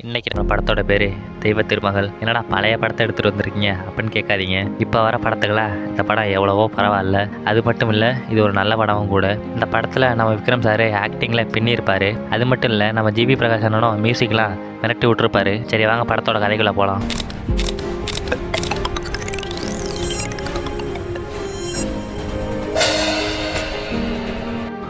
இன்றைக்கி நம்ம படத்தோட பேர் தெய்வ திருமகள். என்னடா பழைய படத்தை எடுத்துகிட்டு வந்திருக்கீங்க அப்படின்னு கேட்காதீங்க. இப்போ வர படத்துக்களா இந்த படம் எவ்வளவோ பரவாயில்ல. அது மட்டும் இல்லை, இது ஒரு நல்ல படமும் கூட. இந்த படத்தில் நம்ம விக்ரம் சார் ஆக்டிங்கில் பின்னிருப்பார். அது மட்டும் இல்லை, நம்ம ஜிவி பிரகாஷ் அண்ணனும் மியூசிக்லாம் மிரட்டி விட்டுருப்பாரு. சரி வாங்க படத்தோட கதைக்குள்ளே போகலாம்.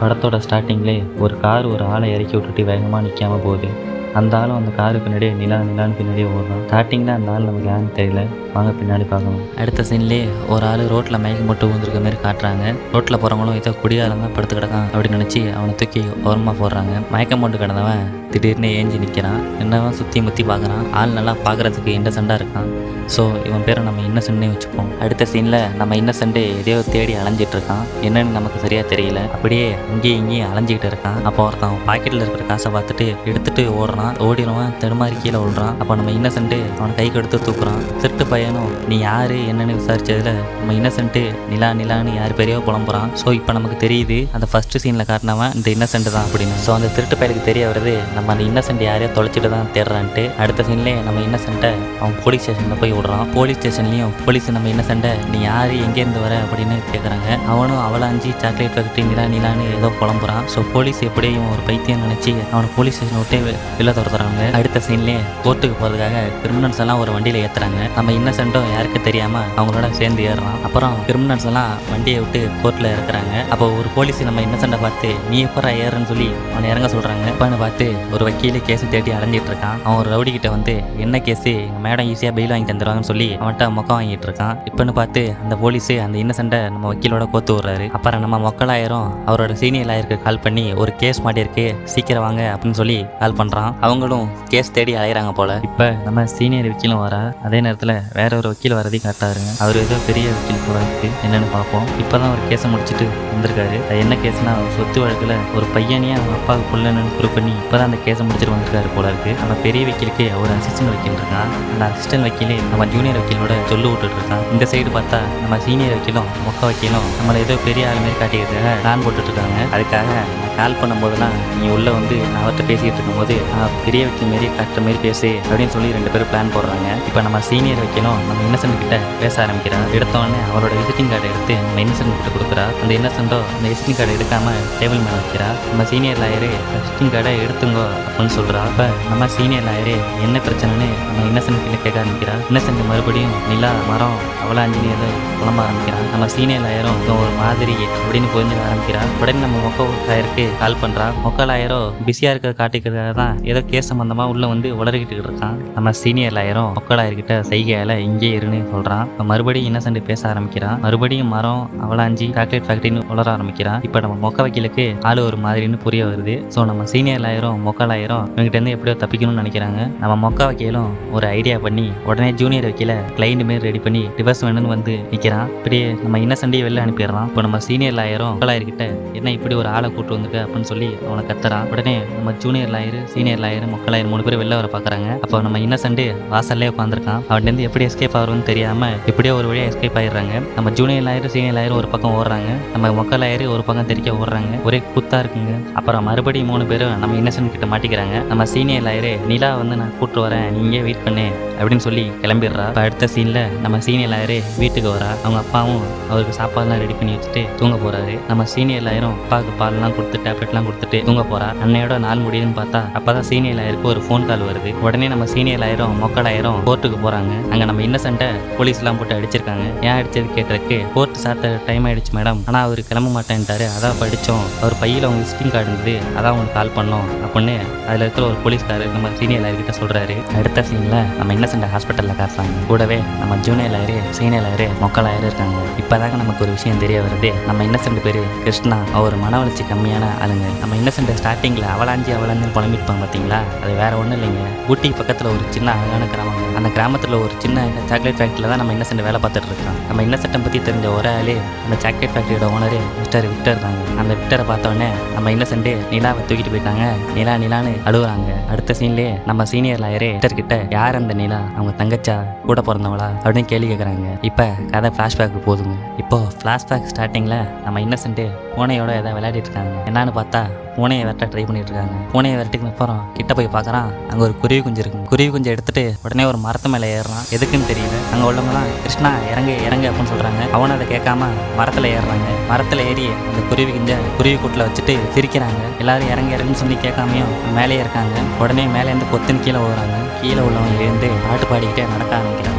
படத்தோட ஸ்டார்டிங்லேயே ஒரு கார் ஒரு ஆளை இறக்கி விட்டுட்டு வேகமாக நிற்காமல் போகுது. அந்த ஆளும் அந்த காரு பின்னாடியே நிலான்னு பின்னாடியே ஓடுறான். ஸ்டார்டிங்கில் அந்த ஆள் நமக்கு யாருன்னு தெரியல, வாங்க பின்னாடி பார்க்கணும். அடுத்த சீன்லேயே ஒரு ஆள் ரோட்டில் மயக்கம் போட்டு விழுந்திருக்க மாதிரி காட்டுறாங்க. ரோட்டில் போகிறவங்களும் ஏதோ குடியாரம் தான் படுத்து கிடக்கான் அப்படின்னு நினச்சி அவனை தூக்கி ஓரமாக போடுறாங்க. மயக்கம் போட்டு கிடந்தவன் திடீர்னு ஏஞ்சி நிற்கிறான். என்னவன் சுற்றி முற்றி பார்க்குறான். ஆள் நல்லா பார்க்குறதுக்கு இன்னசெண்டாக இருக்கான். ஸோ இவன் பேரை நம்ம இன்னசென்ட்னே வச்சுப்போம். அடுத்த சீனில் நம்ம இன்னசென்ட் எதையோ தேடி அலைஞ்சிட்டு இருக்கான். என்னன்னு நமக்கு சரியாக தெரியல. அப்படியே இங்கேயும் இங்கேயும் அலைஞ்சிக்கிட்டு இருக்கான். அப்போ ஒருத்தன் பாக்கெட்டில் இருக்கிற காசை பார்த்துட்டு எடுத்துகிட்டு ஓடிடுவான். தடுமாறி கீழே விழுறான். அப்போ நம்ம இன்னசென்ட் அவனை கைக்கு எடுத்து தூக்குறான். திருட்டு பையனும் நீ யாரு என்னன்னு விசாரிச்சதுல நம்ம இன்னசென்ட் நிலான்னு யார் பேரையோ புலம்புறான். ஸோ இப்போ நமக்கு தெரியுது அந்த ஃபர்ஸ்ட் சீனில் காட்டினவன் இந்த இன்னசென்ட் தான் அப்படின்னு. ஸோ அந்த திருட்டு பையனுக்கு தெரிய வருது நம்ம அந்த இன்னசென்ட் யாரையோ தொலைச்சிட்டு தான் தேடுறான்ட்டு. அடுத்த சீன்லேயே நம்ம இன்னசென்ட்டை அவன் போலீஸ் ஸ்டேஷனில் போய் விடுறான். போலீஸ் ஸ்டேஷன்லையும் போலீஸ் நம்ம இன்னசென்ட்டை நீ யாரு எங்கேருந்து வர அப்படின்னு கேட்குறாங்க. அவனும் அவளாஞ்சி சாக்லேட் ஃபேக்ட்ரி நிலான்னு ஏதோ புலம்புறான். ஸோ போலீஸ் எப்படியும் ஒரு பைத்தியம் நினச்சி அவனை போலீஸ் ஸ்டேஷன் விட்டே வெளில துரத்துறாங்க. அடுத்த சீன்லேயே கோர்ட்டுக்கு போகிறதுக்காக கிரிமினல்ஸ் எல்லாம் ஒரு வண்டியில் ஏற்றுறாங்க. நம்ம இன்னசென்ட்டும் யாருக்கு தெரியாமல் அவங்களோட சேர்ந்து ஏறுறான். அப்புறம் கிரிமினல்ஸ் எல்லாம் வண்டியை விட்டு கோர்ட்டில் இறக்குறாங்க. அப்போ ஒரு போலீஸ் நம்ம இன்னசென்ட்டை பார்த்து நீ எப்போ ஏறுன்னு சொல்லி அவனை இறங்க சொல்கிறாங்க. அப்பான்னு பார்த்து ஒரு வக்கீல் கேஸு தேடி அலைஞ்சிட்டு இருக்கான். அவன் ஒரு ரவுடி கிட்ட வந்து என்ன கேஸு எங்கள் மேடம் ஈஸியாக பெயில் வாங்கி தந்துடுவாங்கன்னு சொல்லி அவன்கிட்ட மொக்கம் வாங்கிட்டு இருக்கான். இப்பன்னு பார்த்து அந்த போலீஸு அந்த இன்னசென்ட்டை நம்ம வக்கீலோட கோத்து விடுறாரு. அப்புறம் நம்ம மொக்கலாயிரம் அவரோட சீனியர் லாயருக்கு கால் பண்ணி ஒரு கேஸ் மாட்டியிருக்கு சீக்கிரம் வாங்க அப்படின்னு சொல்லி கால் பண்ணுறான். அவங்களும் கேஸ் தேடி அலையிறாங்க போல. இப்போ நம்ம சீனியர் வக்கீலும் வரா. அதே நேரத்தில் வேற ஒரு வக்கீல் வரதையும் காட்டாருங்க. அவர் ஏதோ பெரிய வக்கீல் போல இருக்கு. என்னன்னு பார்ப்போம். இப்போதான் ஒரு கேஸை முடிச்சுட்டு வந்திருக்காரு. அது என்ன கேஸ்னா சொத்து வழக்கில் ஒரு பையனையே அவங்க அப்பாவுக்கு புள்ளன்னு ப்ரூவ் பண்ணி இப்போதான் அந்த கேஸை முடிச்சுட்டு வந்திருக்காரு போல இருக்கு. நம்ம பெரிய வக்கீலுக்கு ஒரு அசிஸ்டன்ட் வக்கீல் இருக்கான். அந்த அசிஸ்டன்ட் வக்கீலே நம்ம ஜூனியர் வக்கீலோட சொல்லு விட்டுட்டு இருக்கான். இந்த சைடு பார்த்தா நம்ம சீனியர் வக்கீலும் மொக்க வக்கீலும் நம்மளை ஏதோ பெரிய ஆள் மாதிரி காட்டிக்கிறதுக்காக பிளான் போட்டுட்டு இருக்காங்க. அதுக்காக நான் கால் பண்ணும்போதெல்லாம் நீ உள்ள வந்து நான் அவர்கிட்ட பேசிக்கிட்டு இருக்கும்போது பெரிய வக்கீல் மாரி காட்டுற மாதிரி பேசு அப்படின்னு சொல்லி 2 பேரும் பிளான் போடுறாங்க. இப்போ நம்ம சீனியர் வக்கீலும் நம்ம இன்னசென்ட் கிட்ட பேச ஆரம்பிக்கிறா. எடுத்தோடனே அவரோட விசிட்டிங் கார்டை எடுத்து நம்ம இன்னசென்ட் கிட்ட கொடுக்குறா. அந்த இன்னசென்ட்டோ அந்த விசிட்டிங் கார்டை எடுக்காம டேபிள் மேலே வைக்கிறா. நம்ம சீனியர் லாயரு விசிட்டிங் கார்டை எடுத்துங்கோ அப்படின்னு சொல்றா. இப்போ நம்ம சீனியர் லாயரு என்ன பிரச்சனைன்னு நம்ம இன்னசென்ட் கிட்ட கேட்க ஆரம்பிக்கிறா. இன்னசென்ட் மறுபடியும் நிலா மரம் அவளா இன்ஜினியர் புலம்ப ஆரம்பிக்கிறான். நம்ம சீனியர் லாயரும் ஒரு மாதிரி அப்படின்னு புரிஞ்சுக்க ஆரம்பிக்கிறான். உடனே நம்ம மொக்க லாயருக்கு கால் பண்றா. மொக்க லாயரோ பிஸியா இருக்க காட்டிக்கிறதுக்காக தான் ஏதோ கேஸ் சம்பந்தமா உள்ள வந்து உளறிக்கிட்டு இருக்கான். நம்ம சீனியர் லாயரும் மொக்க லாயர்கிட்ட சைகையால இங்கே இருன்னு சொல்றான். மறுபடியும் இன்னசென்ட் பேச ஆரம்பிக்கிறான். மறுபடியும் மரம் அவளாஞ்சி சாக்லேட் ஃபேக்டரின்னு உளர ஆரம்பிக்கிறான். இப்போ நம்ம மொக்க வக்கீலுக்கு ஆளு ஒரு மாதிரின்னு புரிய வருது. ஸோ நம்ம சீனியர் லாயரும் மொக்க லாயரும் இவங்கிட்ட இருந்து எப்படியோ தப்பிக்கணும்னு நினைக்கிறாங்க. நம்ம மொக்க வக்கீலும் ஒரு ஐடியா பண்ணி உடனே ஜூனியர் வக்கீல கிளைண்ட் மாரி ரெடி பண்ணி டிவர்ஸ் வேணும்னு வந்து நிற்கிறான். இப்படியே நம்ம இன்னசென்ட்டையும் வெளில அனுப்பிடுறான். இப்போ நம்ம சீனியர் லாயரும் மொக்க லாயர்கிட்ட என்ன இப்படி ஒரு ஆளை கூட்டு வந்துட்டு அப்படின்னு சொல்லி அவனை கத்துறான். உடனே நம்ம ஜூனியர் லாயர் சீனியர் லாயர் மொக்க லாயர் 3 பேர் வெளில வர பார்க்குறாங்க. அப்போ நம்ம இன்னசென்ட் வாசல்லே உட்காந்துருக்கான். அவன்லேருந்து எப்படி எஸ்கேப் ஆகுறதுன்னு தெரியாம எப்படியோ ஒரு வழியாக எஸ்கேப் ஆயிடுறாங்க. நம்ம ஜூனியர் லாயர் சீனியர் லாயர் ஒரு பக்கம் ஓடுறாங்க. நம்ம மொக்க லாயர் ஒரு பக்கம் தெரிக்க ஓடுறாங்க. ஒரே குத்தா இருக்குங்க. அப்புறம் மறுபடியும் 3 பேரும் நம்ம இன்னசென்ட் கிட்ட மாட்டிக்கிறாங்க. நம்ம சீனியர் லாயரு நிலா வந்து நான் கூப்பிட்டு வரேன் நீங்க வெயிட் பண்ணு அப்படின்னு சொல்லி கிளம்பிடுறா. இப்போ அடுத்த சீன்ல நம்ம சீனியர் லாயரு வீட்டுக்கு வரா. அவங்க அப்பாவும் அவருக்கு சாப்பாடுலாம் ரெடி பண்ணி வச்சுட்டு தூங்க போறாரு. நம்ம சீனியர் லாயரும் அப்பாவுக்கு பால்லாம் கொடுத்து டேப்லெட்லாம் கொடுத்துட்டு தூங்க போறா. அன்னையோட நாள் முடியுதுன்னு பார்த்தா அப்பதான் சீனியர் லாயருக்கு ஒரு ஃபோன் கால் வருது. உடனே நம்ம சீனியர் லாயரும் மொக்க லாயரும் கோர்ட்டுக்கு போறாங்க. அங்க நம்ம இன்னசென்ட்டை போலீஸ் எல்லாம் போட்டு அடிச்சிருக்காங்க. ஏன் அடிச்சது கேட்கறதுக்கு கோர்ட் சாத்த டைம் ஆயிடுச்சு மேடம், ஆனா அவர் கிளம்ப மாட்டேன்ட்டாரு, அதான் படிச்சோம், அவர் பையில அவங்க விசிட்டிங் கார்டு இருந்தது, அதான் உங்களுக்கு கால் பண்ணோம் அப்படின்னு அதுல இருக்கிற ஒரு போலீஸ்காரர் நம்ம சீனியர் லாயர் கிட்ட சொல்றாரு. அடுத்த சீன்ல நம்ம இன்னசென்ட் ஹாஸ்பிட்டல்ல காட்டுறாங்க. கூடவே நம்ம ஜூனியர் லாயரு சீனியர் லாயரு மொக்க லாயர் இருக்காங்க. இப்பதாங்க நமக்கு ஒரு விஷயம் தெரிய வருது. நம்ம இன்னசென்ட் பேரு கிருஷ்ணா. அவர் மன வளர்ச்சி கம்மியான ஆளுங்க. நம்ம இன்னசென்ட் ஸ்டார்டிங்ல அவளாஞ்சி புலம்பிருப்பாங்க பாத்தீங்களா, அது வேற ஒண்ணும் இல்லைங்க. ஊட்டி பக்கத்துல ஒரு சின்ன அழகான கிராமம். அந்த கிராமத்துல ஒரு சின்ன சாக்லேட் ஃபேக்டரியில தான் நம்ம இன்னசென்ட் வேலை பார்த்துட்டு இருக்கான். நம்ம இன்னசென்ட்டை பத்தி தெரிஞ்ச ஒரே ஆளு அந்த சாக்லேட் ஃபேக்டரியோட ஓனரு மிஸ்டர் விக்டர் தாங்க. அந்த விக்டரை பார்த்தோன்னே நம்ம இன்னசென்ட் நிலாவை தூக்கிட்டு போயிட்டாங்க. நிலான்னு அழுகுறாங்க. அடுத்த சீன்லயே நம்ம சீனியர் லாயரே விக்டர் கிட்ட யார் அந்த நிலா, அவங்க தங்கச்சா கூட பிறந்தவளா அப்படின்னு கேள்வி கேட்குறாங்க. இப்போ கதை ஃப்ளாஷ்பேக்கு போதுங்க. இப்போ ஃப்ளாஷ்பேக் ஸ்டார்டிங்கில் நம்ம இன்னசென்ட் பூனையோட ஏதாவது விளையாடிட்டு இருக்காங்க. என்னன்னு பார்த்தா பூனையை விரட்ட ட்ரை பண்ணிட்டு இருக்காங்க. பூனையை விரட்டிக்கு அப்புறம் கிட்ட போய் பார்க்குறான், அங்கே ஒரு குருவி குஞ்சு இருக்கு. குருவி குஞ்சை எடுத்துட்டு உடனே ஒரு மரத்து மேலே ஏறுறான். எதுக்குன்னு தெரியல. அங்கே உள்ளவங்கலாம் கிருஷ்ணா இறங்கு இறங்கு அப்படின்னு சொல்கிறாங்க. அவனை அதை கேட்காம மரத்தில் ஏறுறாங்க. மரத்தில் ஏறி அந்த குருவி குஞ்சை குருவி கூட்டில் வச்சுட்டு சிரிக்கிறாங்க. எல்லாரும் இறங்க இறங்குன்னு சொல்லி கேட்காமையும் மேலே இருக்காங்க. உடனே மேலேருந்து கொத்துன்னு கீழே விழுறாங்க. கீழே உள்ளவங்க எழுந்து பாட்டு பாடிக்கிட்டே நடக்க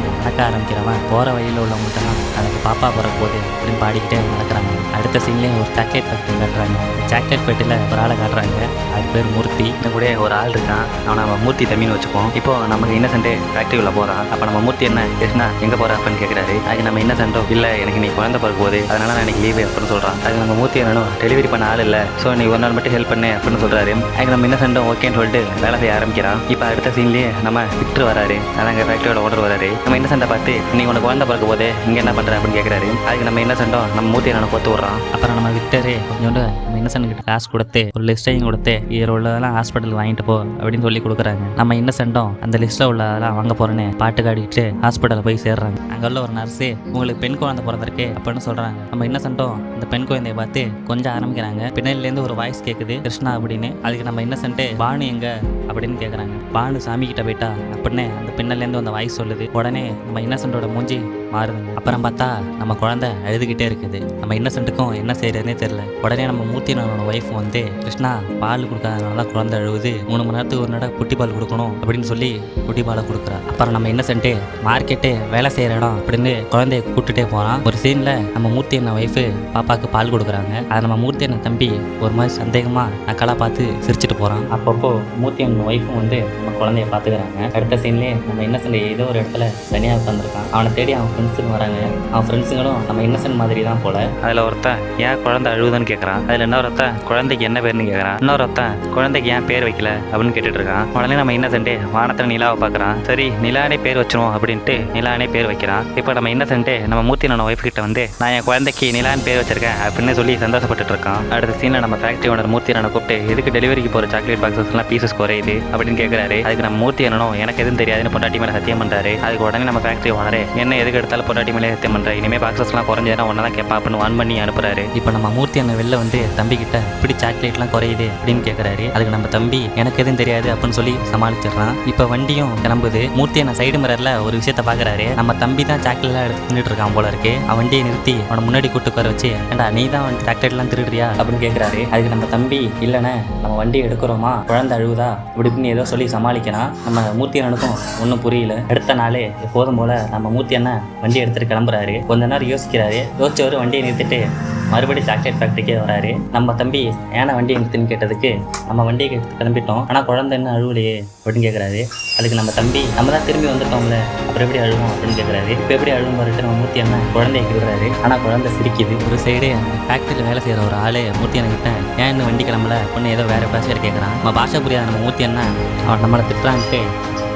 ஆரம்பிக்கிறவன் போகிற வழியில் உள்ளவங்கள்ட்டலாம் எனக்கு பாப்பா பிறக்க போகுது அப்படின்னு பாடிக்கிட்டே நடக்கிறாங்க. அடுத்த சீன்லேயே ஒரு சாக்லேட் ஃபேக்ட்ரி காட்டுறாங்க. சாக்லேட் ஃபேக்ட்ரியில் ஒரு ஆளை காட்டுறாங்க. அது பேர் மூர்த்தி. இந்த கூட ஒரு ஆள் இருக்கான். அவனை நம்ம மூர்த்தி தம்பின்னு வச்சுப்போம். இப்போ நமக்கு இன்னசென்ட் ஃபேக்ட்ரிக்குள்ள போகிறான். அப்போ நம்ம மூர்த்தி என்ன கிருஷ்ணா எங்கே போகிற அப்படின்னு கேட்குறாரு. அதுக்கு நம்ம இன்னசென்ட்டோ இல்லை எனக்கு நீ குழந்தை பிறக்க போகுது அதனால நான் எனக்கு லீவு அப்படின்னு சொல்கிறான். அதுக்கு நம்ம மூர்த்தி என்னன்னு டெலிவரி பண்ண ஆள் இல்லை, ஸோ நீ ஒரு நாள் மட்டும் ஹெல்ப் பண்ணு அப்படின்னு சொல்கிறாரு. அதுக்கு நம்ம இன்னசென்ட்டோ ஓகேன்னு சொல்லிட்டு வேலை செய்ய ஆரம்பிக்கிறான். இப்போ அடுத்த சீன்லேயே நம்ம விக்டர் வராரு. அதாங்க ஃபேக்ட்ரியோட ஓனர் வராரு. நம்ம இன்னசென்ட்டை பார்த்து நீ உனக்கு குழந்தை பிறக்க போது இங்கே என்ன பண்ணுற அப்படின்னு கேட்குறாரு. அதுக்கு நம்ம இன்னசென்ட்டோ நம்ம மூர்த்தி என்னன்னு கொத்து விட்றான். அப்புறம் நம்ம விக்டரு கொஞ்சோண்டு நம்ம இன்னசென்ட் கிட்ட காசு கொடுத்து ஒரு லிஸ்ட்டையும் கொடுத்து இதில் உள்ளதெல்லாம் ஹாஸ்பிட்டல் வாங்கிட்டு போ அப்படின்னு சொல்லி கொடுக்குறாங்க. நம்ம இன்னசென்ட்டும் அந்த லிஸ்ட்டில் உள்ளதெல்லாம் வாங்க போகிறேன்னு பாட்டு காடிட்டு ஹாஸ்பிட்டலில் போய் சேர்றாங்க. அங்கே உள்ள ஒரு நர்ஸு உங்களுக்கு பெண் குழந்தை பிறந்திருக்கு அப்படின்னு சொல்கிறாங்க. நம்ம இன்னசென்ட்டும் அந்த பெண் குழந்தைய பார்த்து கொஞ்சம் ஆரம்பிக்கிறாங்க. பின்னாடிலேருந்து ஒரு வாய்ஸ் கேட்குது கிருஷ்ணா அப்படின்னு. அதுக்கு நம்ம இன்னசென்ட்டு பானு எங்க அப்படின்னு கேட்குறாங்க. பானு சாமி கிட்ட போயிட்டா அப்படின்னு அந்த பின்னாலேருந்து அந்த வாய்ஸ் சொல்லுது. உடனே நம்ம இன்னசென்ட்டோட மூஞ்சி மாறுதுங்க. அப்புறம் பார்த்தா நம்ம குழந்தை அழுதுகிட்டே இருக்குது. நம்ம இன்னசென்ட்டுக்கும் என்ன செய்யறதுனே தெரியல. உடனே நம்ம மூர்த்தியோட ஒய்ஃப் வந்து கிருஷ்ணா பால் கொடுக்காதனால தான் குழந்தை அழுவுது, 3 மணி நேரத்துக்கு ஒரு நட குட்டி பால் கொடுக்கணும் அப்படின்னு சொல்லி குட்டி பாலை கொடுக்குறா. அப்புறம் நம்ம இன்னசென்ட்டு மார்க்கெட்டு வேலை செய்கிற இடம் அப்படின்னு குழந்தைய கூப்பிட்டுட்டே போகிறான். ஒரு சீனில் நம்ம மூர்த்தி என்ன ஒய்ஃபு பாப்பாவுக்கு பால் கொடுக்குறாங்க. அதை நம்ம மூர்த்தி என்ன தம்பி ஒரு மாதிரி சந்தேகமாக நக்கலாக பார்த்து சிரிச்சுட்டு போகிறான். அப்பப்போ மூர்த்தி என்ன ஒய்ஃபும் வந்து நம்ம குழந்தைய பார்த்துக்கிறாங்க. அடுத்த சீன்லேயே நம்ம இன்னசென்ட் ஏதோ ஒரு இடத்துல தனியாக உட்காந்துருக்கான். அவனை தேடி அவன் ஃப்ரெண்ட்ஸுங்க வராங்க. அவன் ஃப்ரெண்ட்ஸுங்களும் நம்ம இன்னசென்ட் மாதிரி தான் போல. அதில் ஒருத்தன் ஏன் குழந்தை அழுகுதுன்னு கேட்குறான். அதில் இன்னொருத்தன் குழந்தைக்கு என்ன பேர்னு கேட்குறான். இன்னொருத்தன் குழந்தைக்கு ஏன் பேர் வைக்கல அப்படின்னு கேட்டுட்டு இருக்கான். உடனே நம்ம இன்னசென்ட் வானத்தில் நிலாவை பார்க்குறான். சரி நிலானே பேர் வச்சிருவோம் அப்படின்ட்டு நிலானே பேர் வைக்கிறான். இப்போ நம்ம இன்னசென்ட் நம்ம மூர்த்தி நம்ம ஒய்ஃப் கிட்ட வந்து நான் என் குழந்தைக்கு நிலான்னு பேர் வச்சிருக்கேன் அப்படின்னு சொல்லி சந்தோஷப்பட்டு இருக்கான். அடுத்த சீனில் நம்ம ஃபேக்ட்ரி ஓனர் மூர்த்தி நான் கூப்பிட்டு எதுக்கு டெலிவரிக்கு போகிற சாக்லேட் பாக்ஸஸ்லாம் பீசஸ் குறையுது அப்படின்னு கேட்குறாரு. அதுக்கு நம்ம மூர்த்தி என்னனும் எனக்கு எதுவும் தெரியாதுன்னு பொண்டாட்டி மேலே சத்தியம் பண்ணுறாரு. அதுக்கு உடனே நம்ம ஃபேக்ட்ரி ஓனரே என்ன எதுக்கு எடுத்தாலும் பொண்டாட்டி மேலே சத்தியம் பண்ணுறேன், இனிமேல் பாக்ஸஸ்லாம் குறைஞ்சதுன்னா ஒன்றா தான் கேட்பா அப்படின்னு வான் பண்ணி அனுப்புறாரு. இப்போ நம்ம மூர்த்தி அண்ணன் வெளில வந்து தம்பி கிட்ட இப்படி சாக்லேட்லாம் குறையுது அப்படின்னு கேட்குறாரு. அதுக்கு நம்ம தம்பி எனக்கு எதுவும் தெரியாது அப்படின்னு சொல்லி சமாளிச்சிடறான். இப்போ வண்டியும் கிளம்புது. மூர்த்தி அண்ணன் சைடு மிரரில் ஒரு விஷயத்த பார்க்குறாரு. நம்ம தம்பி தான் சாக்லேட்லாம் எடுத்து தின்னுட்டு இருக்கான் போல இருக்கு. அவன் வண்டியை நிறுத்தி அவனை முன்னாடி கூட்டு உட்கார வச்சு ஏண்டா நீ தான் வந்து சாக்லேட்லாம் திருடுறியா அப்படின்னு கேட்குறாரு. அதுக்கு நம்ம தம்பி இல்லைண்ணே நம்ம வண்டி எடுக்கிறோமா குழந்தை அழுகுதா இப்படின்னு ஏதோ சொல்லி சமாளிக்கிறான். நம்ம மூர்த்தி அண்ணனுக்கும் ஒன்றும் புரியல. அடுத்த நாளே எப்போதும் போல நம்ம மூர்த்தி அண்ணன் வண்டி எடுத்துட்டு கிளம்புறாரு. கொஞ்ச நேரம் யோசிக்கிறாரு. யோசிச்சவர் வண்டியை நிறுத்திட்டு மறுபடியும் சாக்லேட் ஃபேக்ட்ரிக்கே வராரு. நம்ம தம்பி ஏன்னா வண்டியை நிறுத்துன்னு கேட்டதுக்கு நம்ம வண்டியை எடுத்து கிளம்பிட்டோம் ஆனால் குழந்தை என்ன அழுவலையே அப்படின்னு கேட்குறாரு. அதுக்கு நம்ம தம்பி நம்ம தான் திரும்பி வந்துட்டோம்ல அப்புறம் எப்படி அழுவோம் அப்படின்னு கேட்குறாரு. இப்போ எப்படி அழுவும் பாருட்டு நம்ம மூர்த்தி அண்ணன் குழந்தைய கிடுறாரு. ஆனால் குழந்தை சிரிக்குது. ஒரு சைடு ஃபேக்ட்ரியில் வேலை செய்கிற ஒரு ஆள் மூர்த்தி அண்ணன் கிட்ட ஏன் இன்னும் வண்டி கிளம்பல அப்படின்னு ஏதோ வேறு பேசுகிற கேட்குறான். நம்ம பாஷா புரியாத நம்ம மூர்த்தி அண்ணன் அவன் நம்மளை திட்டுறான்ட்டு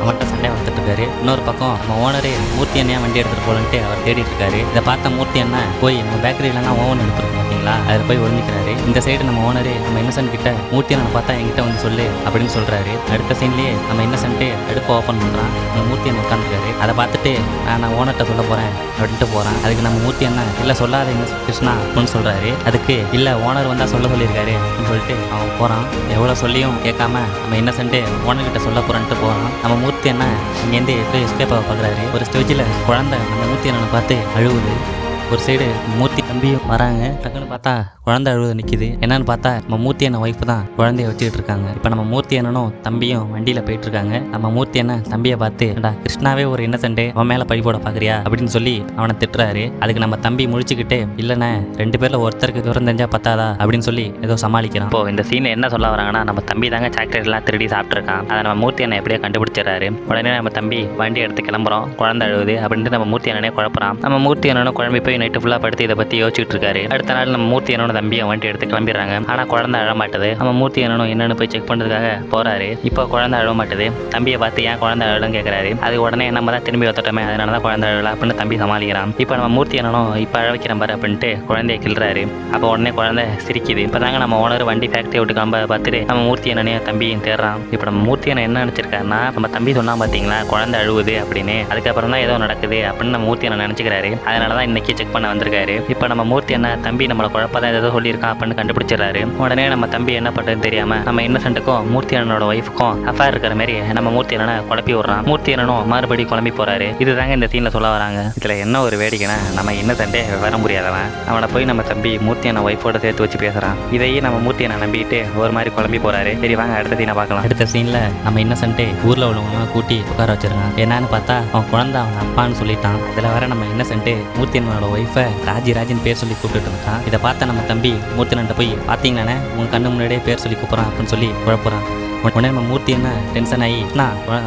அவன்கிட்ட சண்டை வளர்த்துட்டு இருக்காரு. இன்னொரு பக்கம் நம்ம ஓனரே மூர்த்தி அண்ணா வண்டி எடுத்துகிட்டு போகலன்ட்டு அவர் தேடிட்டு இருக்காரு. இதை பார்த்த மூர்த்தி அண்ணா போய் நம்ம பேக்கரியிலலாம் ஓவன் எடுத்துருக்கோம் பார்த்தீங்களா அதில் போய் ஒழிஞ்சிக்கிறாரு. இந்த சைடு நம்ம ஓனரே நம்ம இன்னசென்ட் கிட்ட மூர்த்தி அண்ணனை பார்த்தா என்கிட்ட வந்து சொல்லு அப்படின்னு சொல்கிறாரு. அடுத்த சீன்லேயே நம்ம இன்னசென்ட்டு அடுப்பு ஓப்பன் பண்ணுறான். நம்ம மூர்த்தி அண்ணன் உட்காந்துருக்காரு. அதை பார்த்துட்டு நான் ஓனர்கிட்ட சொல்ல போகிறேன் அப்படின்ட்டு போகிறான். அதுக்கு நம்ம மூர்த்தி அண்ணன் இல்லை சொல்லாத கிருஷ்ணா அப்படின்னு சொல்கிறாரு. அதுக்கு இல்லை ஓனர் வந்தால் சொல்ல சொல்லியிருக்காரு அப்படின்னு சொல்லிட்டு அவன் போகிறான். எவ்வளோ சொல்லியும் கேட்காம நம்ம இன்னசென்ட்டு ஓனர்கிட்ட சொல்ல போகிறான்ட்டு போகிறான். நம்ம மூர்த்தி அண்ணா இங்கேருந்து எப்படி எஸ்கேப் ஆக பார்க்குறாரு. ஒரு ஸ்டேஜில் குழந்தை நம்ம மூர்த்தி அண்ணனை பார்த்து அழுவுது. ஒரு சைடு மூர்த்தி தம்பியும் வராங்க. டக்குன்னு பார்த்தா குழந்தை அழுவது நிற்கிது. என்னன்னு பார்த்தா நம்ம மூர்த்தி அண்ணன் ஒய்ஃப் தான் குழந்தைய வச்சுக்கிட்டு இருக்காங்க. இப்போ நம்ம மூர்த்தி அண்ணனும் தம்பியும் வண்டியில் போயிட்டு இருக்காங்க. நம்ம மூர்த்தி அண்ணன் தம்பியை பார்த்து கிருஷ்ணாவே ஒரு இன்னசென்ட் அவன் மேலே பழி போட பார்க்குறியா அப்படின்னு சொல்லி அவனை திட்டுறாரு. அதுக்கு நம்ம தம்பி முழிச்சுக்கிட்டு இல்லைண்ணே 2 பேரில் ஒருத்தருக்கு விவரம் தெரிஞ்சா பத்தாதா அப்படின்னு சொல்லி ஏதோ சமாளிக்கிறான். இப்போ இந்த சீனில் என்ன சொல்ல வராங்கன்னா நம்ம தம்பி தாங்க சாக்லேட்லாம் திருடி சாப்பிட்ருக்கான். அதை நம்ம மூர்த்தி அண்ணன் எப்படியோ கண்டுபிடிச்சிடறாரு. உடனே நம்ம தம்பி வண்டி எடுத்து கிளம்புறோம் குழந்தை அழுவுது அப்படின்ட்டு நம்ம மூர்த்தி அண்ணனே குழப்பறான். நம்ம மூர்த்தி அண்ணனும் குழம்பி போய் நைட்டு ஃபுல்லாக படுத்து இதை பற்றி யோசிச்சுட்டு இருக்காரு. அடுத்த நாள் நம்ம மூர்த்தி அண்ணனோட தம்பியை வண்டி எடுத்து கிளம்பிடுறாங்க. ஆனால் குழந்தை அழ மாட்டுது. நம்ம மூர்த்தி அண்ணனும் என்னன்னு போய் செக் பண்ணுறதுக்காக போறாரு. இப்போ குழந்தை அழ மாட்டுது. தம்பியை பார்த்து ஏன் குழந்தை அழலும் கேட்குறாரு. அது உடனே நம்ம தான் திரும்பி வந்துட்டோமே அதனால தான் குழந்தை அழல அப்படின்னு தம்பி சமாளிக்கிறான். இப்போ நம்ம மூர்த்தி அண்ணனும் இப்போ அழ வைக்கிற பாரு அப்படின்ட்டு குழந்தைய கிள்றாரு. அப்போ உடனே குழந்தை சிரிக்குது. இப்போ தாங்க நம்ம ஓனர் வண்டி ஃபேக்ட்ரி விட்டு கிளம்ப பார்த்துட்டு நம்ம மூர்த்தி அண்ணனையும் தம்பியும் தேடுறான். இப்போ நம்ம மூர்த்தி அண்ணன் என்ன நினச்சிருக்காருன்னா நம்ம தம்பி சொன்னா பார்த்தீங்களா குழந்தை அழுவுது அப்படின்னு, அதுக்கப்புறம் தான் ஏதோ நடக்குது அப்படின்னு நம்ம மூர்த்தி அண்ணன் நினச்சிக்கிறாரு. அதனால தான் இன்னைக்கு செக் பண்ண வந்திருக்காரு. இப்போ நம்ம மூர்த்தி என்ன தம்பி நம்மளை குழப்பதான் ஏதோ சொல்லியிருக்கான் அப்படின்னு கண்டுபிடிச்சிடறாரு. உடனே நம்ம தம்பி என்ன பண்ணுறதுன்னு தெரியாம நம்ம இன்னசென்ட்டுக்கும் மூர்த்தி அண்ணனோட ஒய்ஃபுக்கும் அஃபேர் இருக்கிற மாதிரி நம்ம மூர்த்தி அண்ணனை குழப்பி விடுறான். மூர்த்தி அண்ணனும் மறுபடி குழம்பி போறாரு. இதுதாங்க இந்த சீன்ல சொல்ல வராங்க. இதுல என்ன ஒரு வேடிக்கைனா நம்ம இன்னசென்ட்டே வர முடியாதவன் அவனை போய் நம்ம தம்பி மூர்த்தி அண்ணன் ஒய்ஃபோட சேர்த்து வச்சு பேசுறான். இதையே நம்ம மூர்த்தி அண்ணன் நம்பிட்டு ஒரு மாதிரி குழம்பி போறாரு. சரி வாங்க அடுத்த சீனை பார்க்கலாம். அடுத்த சீன்ல நம்ம இன்னசென்ட்டே ஊர்ல உள்ளவங்க கூட்டி உட்கார வச்சிருக்கான். என்னன்னு பார்த்தா அவன் குழந்தை அவன் அப்பான்னு சொல்லிட்டான். இதுல வர நம்ம இன்னசென்ட்டு மூர்த்தி அண்ணனோட ஒய்ஃபை ராஜின்னு பேர் சொல்லி கூப்பிட்டு இருக்கான். இதை பார்த்த நம்ம தம்பி மூர்த்தி அண்ணன் போய் பார்த்தீங்கன்னானே உங்க கண்ணு முன்னாடியே பேர் சொல்லி கூப்பிட்றான் அப்படின்னு சொல்லி குழப்புறான். உடனே நம்ம மூர்த்தி என்ன டென்ஷன் ஆகி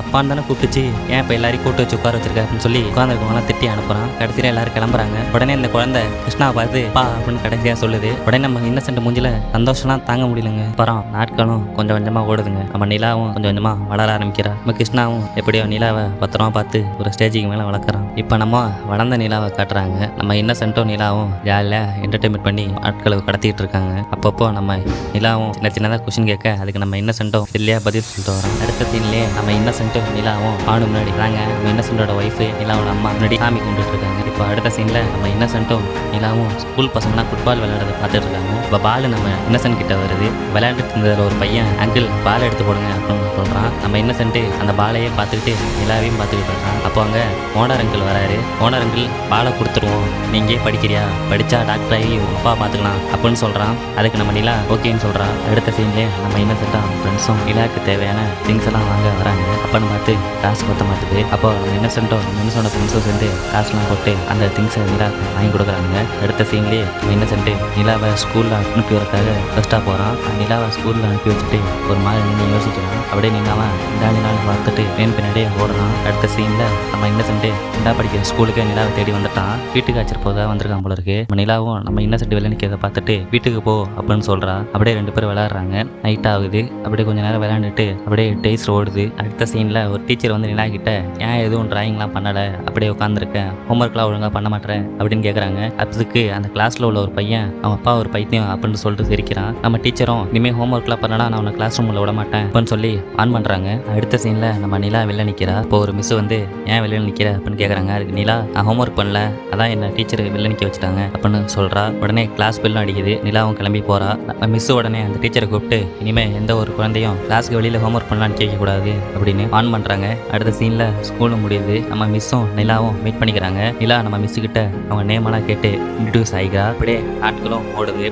அப்பான்னு தானே கூப்பிட்டுச்சு ஏன் இப்போ எல்லாரையும் கூட்டு வச்சு உட்கார வச்சிருக்க அப்படின்னு சொல்லி உட்காந்துருக்கவங்களாம் திட்டி அனுப்புறான். கடைசியில் எல்லாரும் கிளம்புறாங்க. உடனே இந்த குழந்தை கிருஷ்ணாவை பார்த்து பா அப்படின்னு கடைசியாக சொல்லுது. உடனே நம்ம இன்னசென்ட் மூஞ்சில சந்தோஷம்லாம் தாங்க முடியலங்க. அப்புறம் நாட்களும் கொஞ்சம் கொஞ்சமாக ஓடுதுங்க. நம்ம நிலாவும் கொஞ்சம் கொஞ்சமாக வளர ஆரம்பிக்கிறா. நம்ம கிருஷ்ணாவும் எப்படியோ நிலாவை பத்திரமா பார்த்து ஒரு ஸ்டேஜுக்கு மேலே வளர்க்குறான். இப்போ நம்ம வளர்ந்த நிலாவை காட்டுறாங்க. நம்ம இன்னசென்ட்டும் நிலாவும் ஜாலியாக என்டர்டைன்மெண்ட் பண்ணி ஆட்களை கடத்திட்டு இருக்காங்க. அப்பப்போ நம்ம நிலாவும் சின்ன சின்னதாக கொஸ்டின் கேட்க அதுக்கு நம்ம இன்னசென்ட்டும் இல்லையா பதில் சொல்லிட்டு வரோம். அடுத்த சீன்லேயே நம்ம இன்னசென்ட்டும் நிலாவும் ஆணு முன்னாடி தாங்க நம்ம இன்னசென்ட்டோட ஒய்ஃபு நிலாவோட அம்மா முன்னாடி சாமி கும்பிட்டு இருக்காங்க. இப்போ அடுத்த சீனில் நம்ம இன்னசென்ட்டும் நிலாவும் ஸ்கூல் பசங்களாம் ஃபுட்பால் விளையாடுறத பார்த்துட்டு இருக்காங்க. இப்போ பால் நம்ம இன்னசென்ட் கிட்ட வருது. விளையாண்டுட்டு இருந்ததில் ஒரு பையன் அங்கிள் பால் எடுத்து போடுங்க அப்படின்னு சொல்கிறான். நம்ம இன்னசென்ட்டு அந்த பாலையே பார்த்துக்கிட்டு நிலாவையும் பார்த்துக்கிட்டு இருக்கான். அப்போ அங்கே ஓனர் அங்கிள் வராரு. ஓனர் அங்கிள் பாலை கொடுத்துருவோம் நீங்கே படிக்கிறியா படித்தா டாக்டர் ஆகி அப்பா பார்த்துக்கலாம் அப்படின்னு சொல்கிறான். அதுக்கு நம்ம நிலா ஓகேன்னு சொல்கிறான். அடுத்த சீன்லேயே நம்ம இன்னசென்ட்டாக ஃப்ரெண்ட்ஸும் நிலாவுக்கு தேவையான திங்ஸ் எல்லாம் வாங்க வராங்க. அப்பன்னு பார்த்து காசு பற்ற மாட்டுது. அப்போ இன்னசென்ட்டோட ஃப்ரெண்ட்ஸும் சேர்ந்து காசுலாம் போட்டு அந்த திங்ஸை நிலாவுக்கு வாங்கி கொடுக்குறாங்க. அடுத்த சீன்லேயே இன்னசென்ட்டு நிலாவை ஸ்கூலில் அனுப்பி வரக்காக ஃபஸ்ட்டாக போகிறான். நிலாவை ஸ்கூலில் அனுப்பி வச்சுட்டு ஒரு மாதிரி நின்று யோசிக்கிறான். அப்படியே நின்னாவன் நாள் பார்த்துட்டு வேன் பின்னாடியே ஓடுறான். அடுத்த சீனில் நம்ம இன்னசென்ட்டு நிலா படிக்கிற ஸ்கூலுக்கு நிலாவை தேடி வந்துட்டான். வீட்டுக்கு வச்சிருப்போதான் வந்திருக்கான் போல இருக்கு. நம்ம நிலாவும் நம்ம இன்னசென்ட் வெளியே நிற்கிறத பார்த்துட்டு வீட்டுக்கு போ அப்படின்னு சொல்கிறா. அப்படியே 2 பேரும் விளையாடுறாங்க. நைட் ஆகுது. அப்படியே கொஞ்சம் நேரம் விளையாண்டுட்டு அப்படியே டேஸ் ஓடுது. அடுத்த சீனில் ஒரு டீச்சர் வந்து நிலா கிட்ட ஏன் எதுவும் ட்ராயிங்லாம் பண்ணலை அப்படியே உட்காந்துருக்கேன் ஹோம்ஒர்க்லாம் ஒழுங்காக பண்ண மாட்டேறேன் அப்படின்னு கேட்குறாங்க. அதுக்கு அந்த கிளாஸில் உள்ள ஒரு பையன் அவன் அப்பா ஒரு பைத்தியம் அப்படின்னு சொல்லிட்டு சிரிக்கிறான். நம்ம டீச்சரும் இனிமேல் ஹோம்ஒர்க்லாம் பண்ணனா நான் உன்னை கிளாஸ் ரூமில் விட மாட்டேன் அப்படின்னு சொல்லி ஆன் பண்ணுறாங்க. அடுத்த சீனில் நம்ம நிலா வெளில நிற்கிறா. இப்போ ஒரு மிஸ் வந்து ஏன் வெளில நிற்கிற அப்படின்னு கேட்குறாங்க. அதுக்கு நிலா நான் ஹோம்ஒர்க் பண்ணல அதான் என்ன டீச்சர் வெளில நிற்க வச்சுட்டாங்க அப்படின்னு சொல்கிறா. உடனே கிளாஸ் பெல்லும் அடிக்குது. நிலாவும் கிளம்பி போகிறா. நம்ம மிஸ் உடனே அந்த டீச்சரை கூப்பிட்டு இனிமேல் எந்த ஒரு குழந்தையும் கிளாஸ்க்கு வெளியில் ஹோம்ஒர்க் பண்ணலான்னு கேட்கக்கூடாது அப்படின்னு ஆன் பண்ணுறாங்க. அடுத்த சீனில் ஸ்கூலும் முடியுது. நம்ம மிஸ்ஸும் நிலாவும் மீட் பண்ணிக்கிறாங்க. நிலா நம்ம மிஸ்ஸுக்கிட்ட அவங்க நேமெல்லாம் கேட்டு இன்ட்ரடியூஸ் ஆகிக்கிறா. அப்படியே நாட்களும் ஓடுது.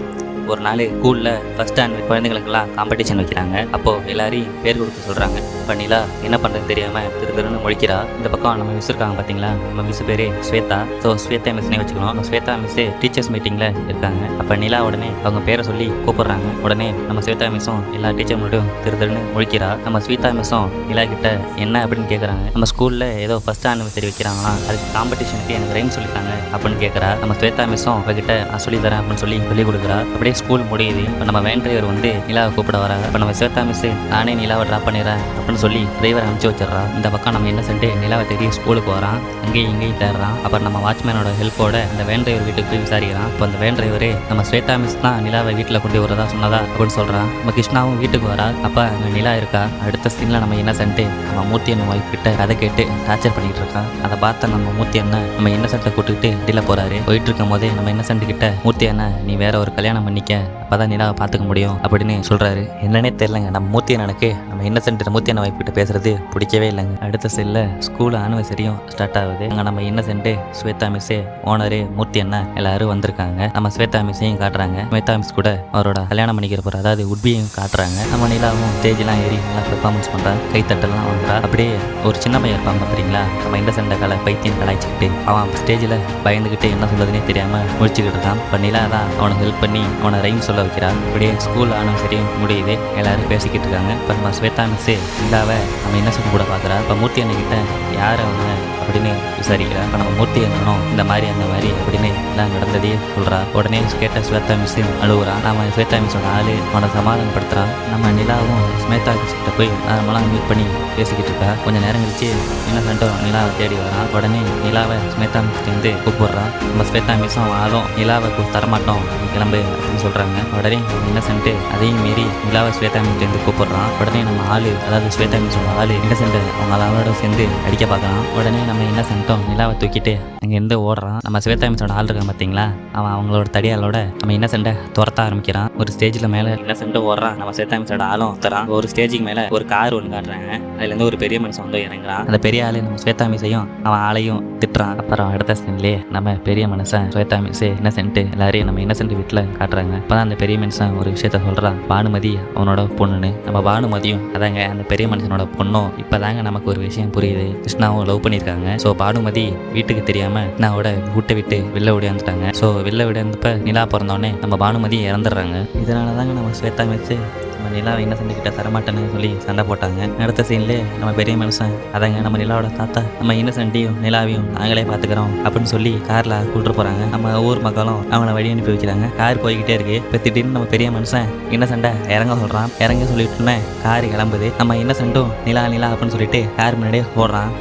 ஒரு நாள் ஸ்கூலில் ஃபஸ்ட் ஸ்டாண்டர்ட் குழந்தைங்களுக்கெல்லாம் காம்படிஷன் வைக்கிறாங்க. அப்போது எல்லாரையும் பேர் கொடுக்க சொல்கிறாங்க. இப்போ நிலா என்ன பண்ணுறது தெரியாமல் திருன்னு முழிக்கிறா. இந்த பக்கம் நம்ம மிஸ் இருக்காங்க பார்த்தீங்களா, நம்ம மிஸ் பேர் ஸ்வேதா. ஸோ ஸ்வேதா மிஸ்னே வச்சுக்கணும். நம்ம ஸ்வேதா மிஸ்ஸு டீச்சர்ஸ் மீட்டிங்கில் இருக்காங்க. அப்போ நிலா உடனே அவங்க பேரை சொல்லி கூப்பிட்றாங்க. உடனே நம்ம ஸ்வேதா மிஸ்ஸும் எல்லா டீச்சர் மட்டும் திருன்னு முழிக்கிறா. நம்ம ஸ்வேதா மிஸ்ஸும் நிலா கிட்ட என்ன அப்படின்னு கேட்குறாங்க. நம்ம ஸ்கூலில் ஏதோ ஃபஸ்ட் ஆனிவர்சரி வைக்கிறாங்களா அதுக்கு காம்படிஷனுக்கு எனக்கு ரைம் சொல்லித்தாங்க அப்படின்னு கேட்குறா. நம்ம ஸ்வேதா மிஸ்ஸும் அவகிட்ட சொல்லி தரேன் அப்படின்னு சொல்லி கொடுக்குறா. அப்படியே ஸ்கூல் முடியுது. இப்போ நம்ம வேன் டிரைவர் வந்து நிலாவை கூப்பிட வராங்க. இப்போ நம்ம ஸ்வேதா மிஸ் நானே நிலாவை ட்ராப் பண்ணிடுறேன் அப்படின்னு சொல்லி டிரைவரை அனுப்பிச்சு வச்சிடறா. இந்த பக்கம் நம்ம இன்னசென்ட் நிலாவை தேடி ஸ்கூலுக்கு வரான். அங்கேயும் இங்கேயும் தேடுறான். அப்புறம் நம்ம வாட்ச்மேனோட ஹெல்ப்போட அந்த வேன் டிரைவர் வீட்டுக்கு போய் விசாரிக்கிறான். இப்போ அந்த வேன் டிரைவரே நம்ம ஸ்வேதா மிஸ் தான் நிலாவை வீட்டில் கொண்டு வரதா சொன்னதா அப்படின்னு சொல்கிறான். நம்ம கிருஷ்ணாவும் வீட்டுக்கு வரா. அப்போ அங்கே நிலா இருக்கா. அடுத்த சீனில் நம்ம இன்னசென்ட் நம்ம மூர்த்தி அண்ணன் ஒய்ஃப் கிட்ட கதை கேட்டு டார்ச்சர் பண்ணிட்டு இருக்கான். அதை பார்த்த நம்ம மூர்த்தி அண்ணன் நம்ம இன்னசென்ட்டை கூட்டுக்கிட்டு வெளியில் போகிறாரு. போயிட்டு இருக்கும் போதே நம்ம இன்னசென்ட் கிட்ட மூர்த்தி அண்ணன் நீ வேற ஒரு கல்யாணம் பண்ணிக்க அப்பதான் நிலாவை பார்த்துக்க முடியும் அப்படின்னு சொல்றாரு. என்னன்னே தெரியலங்க. நம்ம மூர்த்தி அண்ணனுக்கு நம்ம இன்னசென்ட் மூர்த்தி அண்ணன் வைஃப் கிட்ட பேசுறது பிடிக்கவே இல்லைங்க. அடுத்த செல்ல ஸ்கூல் ஆனிவர்சரியும் ஸ்டார்ட் ஆகுது. அங்கே நம்ம இன்னசென்ட் ஸ்வேதா மிஸ் ஓனரு மூர்த்தி அண்ணன் எல்லாரும் வந்திருக்காங்க. நம்ம ஸ்வேதா மிஸ்ஸையும் காட்டுறாங்க. ஸ்வேதா மிஸ் கூட அவரோட கல்யாணம் பண்ணிக்கிற போற அதாவது உட்பியையும் காட்டுறாங்க. நம்ம நிலாவும் ஸ்டேஜ்லாம் ஏறி நல்லா பெர்ஃபார்மன்ஸ் பண்றா. கைத்தட்டெல்லாம் வாங்குறா. அப்படியே ஒரு சின்ன பையன் இருப்பாங்க பார்த்தீங்களா, நம்ம இன்னசென்ட் கலை பைத்தியம் கலாய்ச்சிக்கிட்டு அவன் ஸ்டேஜில் பயந்துக்கிட்டு என்ன சொல்றதுன்னே தெரியாம முடிச்சுக்கிட்டு இருக்கான். இப்போ நிலா தான் அவனுக்கு ஹெல்ப் பண்ணி அவனை ரைம் சொல்ல வைக்கிறா. இப்படியே ஸ்கூல் ஆனிவர்சரி முடியுது. எல்லாரும் பேசிக்கிட்டு இருக்காங்க. இப்போ நம்ம ஸ்வேதா மிஸ் நிலாவை நம்ம இன்னசென்ட் கூட பார்க்குறா. இப்போ மூர்த்தி அண்ணன்கிட்ட யார் அவங்க அப்படின்னு விசாரிக்கிறா. இப்போ நம்ம மூர்த்தி அண்ணனும் இந்த மாதிரி அந்த மாதிரி அப்படின்னு எல்லாம் நடந்ததையே சொல்கிறா. உடனே கேட்ட ஸ்வேதா மிஸ் அழுகுறான். நம்ம ஸ்வேதா மிஸ்ஸோட ஆளு அவனை சமாதானப்படுத்துகிறான். நம்ம நிலாவும் ஸ்வேதா மிஸ் கிட்ட போய் நம்மளாம் மீட் பண்ணி பேசிக்கிட்டு இருக்கா. கொஞ்சம் நேரம் கழிச்சு இன்னசென்ட்டும் நிலாவை தேடி வரான். உடனே நிலாவை ஸ்வேதா மிஸ் வந்து கூப்பிடுறான். நம்ம ஸ்வேதா மிஸ்ஸும் ஆளும் நிலாவை தரமாட்டோம் கிளம்பு அப்படின்னு சொல்கிறாங்க. உடனே நம்ம இன்னசென்ட் அதையும் மீறி நிலாவை ஸ்வேதா மிஸ்லேருந்து கூப்பிடுறான். உடனே நம்ம ஆளு, அதாவது ஸ்வேதா மிஸ்ஸோட ஆளு இன்னசென்ட் அவங்க அவளோட சேர்ந்து அடிக்க பார்க்கலாம். உடனே நம்ம இன்னசென்ட்டும் நிலாவை தூக்கிட்டு அங்கேருந்து ஓடுறான். நம்ம ஸ்வேதா மிஸ்ஸோட ஆள் இருக்கான் பார்த்தீங்களா, அவன் அவங்களோட தடியாலோட நம்ம இன்னசென்ட்டை துரத்த ஆரம்பிக்கிறான். ஒரு ஸ்டேஜில் மேலே இன்னசென்ட்டும் ஓடுறான், நம்ம ஸ்வேதா மிஸ்ஸோட ஆளும் தரான். ஒரு ஸ்டேஜுக்கு மேலே ஒரு கார் ஒன்று காட்டுறாங்க. அதுலேருந்து ஒரு பெரிய மனுஷன் வந்து இறங்குறான். அந்த பெரிய ஆளு நம்ம ஸ்வேதா மிஸ்ஸையும் அவன் ஆளையும் திட்டுறான். அப்புறம் அடுத்த சீன்லேயே நம்ம பெரிய மனுஷன் ஸ்வேதா மிஸ் இன்னசென்ட் எல்லாரையும் நம்ம இன்னசென்ட் வீட்டில் காட்டுறாங்க. அப்போதான் அந்த பெரிய மனுஷன் ஒரு விஷயத்த சொல்கிறான், பானுமதி அவனோட பொண்ணுன்னு. நம்ம பானுமதியும் அதாங்க அந்த பெரிய மனுஷனோட பொண்ணும் இப்போதாங்க நமக்கு ஒரு விஷயம் புரியுது, கிருஷ்ணாவும் லவ் பண்ணியிருக்காங்க. ஸோ பானுமதி வீட்டுக்கு தெரியாமல் கிருஷ்ணாவோட வீட்டை விட்டு வெளில ஓடியாந்துட்டாங்க. ஸோ வெளில ஓடியாந்தப்ப நிலா பிறந்தோடனே நம்ம பானுமதி இறந்துடுறாங்க. இதனால தாங்க நம்ம ஸ்வேதா மிஸ் நம்ம நிலாவை இன்னசென்ட் கிட்ட தரமாட்டேன்னு சொல்லி சண்டை போட்டாங்க. அடுத்த சீன்லேயே நம்ம பெரிய மனுஷன் அதாங்க நம்ம நிலாவோட தாத்தா நம்ம இன்னசென்ட்டையும் நிலாவையும் நாங்களே பார்த்துக்கிறோம் அப்படின்னு சொல்லி காரில் கூப்பிட்டு போகிறாங்க. நம்ம ஊர் மக்களும் அவங்கள வழி அனுப்பி வைக்கிறாங்க. கார் போய்கிட்டே இருக்கு. இப்போ திடீர்னு நம்ம பெரிய மனுஷன் இன்னசென்ட்டை இறங்க சொல்கிறான். இறங்க சொல்லிட்டுனே கார் கிளம்புது. நம்ம இன்னசென்ட்டும் நிலா நிலா அப்படின்னு சொல்லிட்டு கார் முன்னாடியே ஓடுறான்.